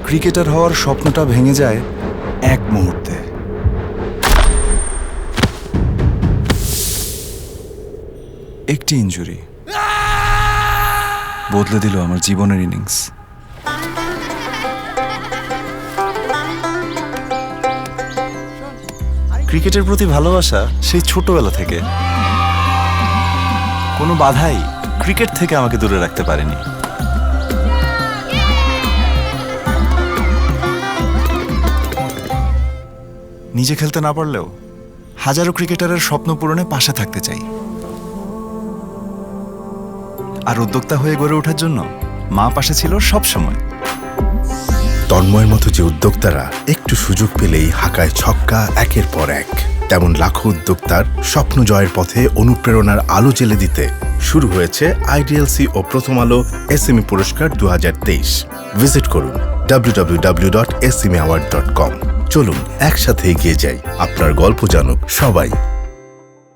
Cricketer হওয়ার স্বপ্নটা ভেঙে যায় এক মুহূর্তে। একটি ইনজুরি বদলে দিল আমার জীবনের ইনিংস। ক্রিকেটের প্রতি ভালোবাসা সেই ছোটবেলা থেকে। কোনো বাধাই ক্রিকেট থেকে আমাকে দূরে রাখতে পারেনি। নিজে খেলতে না পারলেও হাজারো ক্রিকেটারের স্বপ্ন পূরণে পাশে থাকতে চাই। আর উদ্যোক্তা হয়ে গড়ে ওঠার জন্য মা পাশে ছিল সব সময়। তন্ময়ের মতো যে উদ্যোক্তারা একটু সুযোগ পেলেই হাঁকায় ছক্কা একের পর এক, তেমন লাখো উদ্যোক্তার স্বপ্ন জয়ের পথে অনুপ্রেরণার আলো জ্বেলে দিতে শুরু হয়েছে আইডিএলসি ও প্রথম আলো এসএমই পুরস্কার 2023। ভিজিট করুন www.smeaward.com। চলুন একসাথে এগিয়ে যাই, আপনার গল্প জানুক সবাই।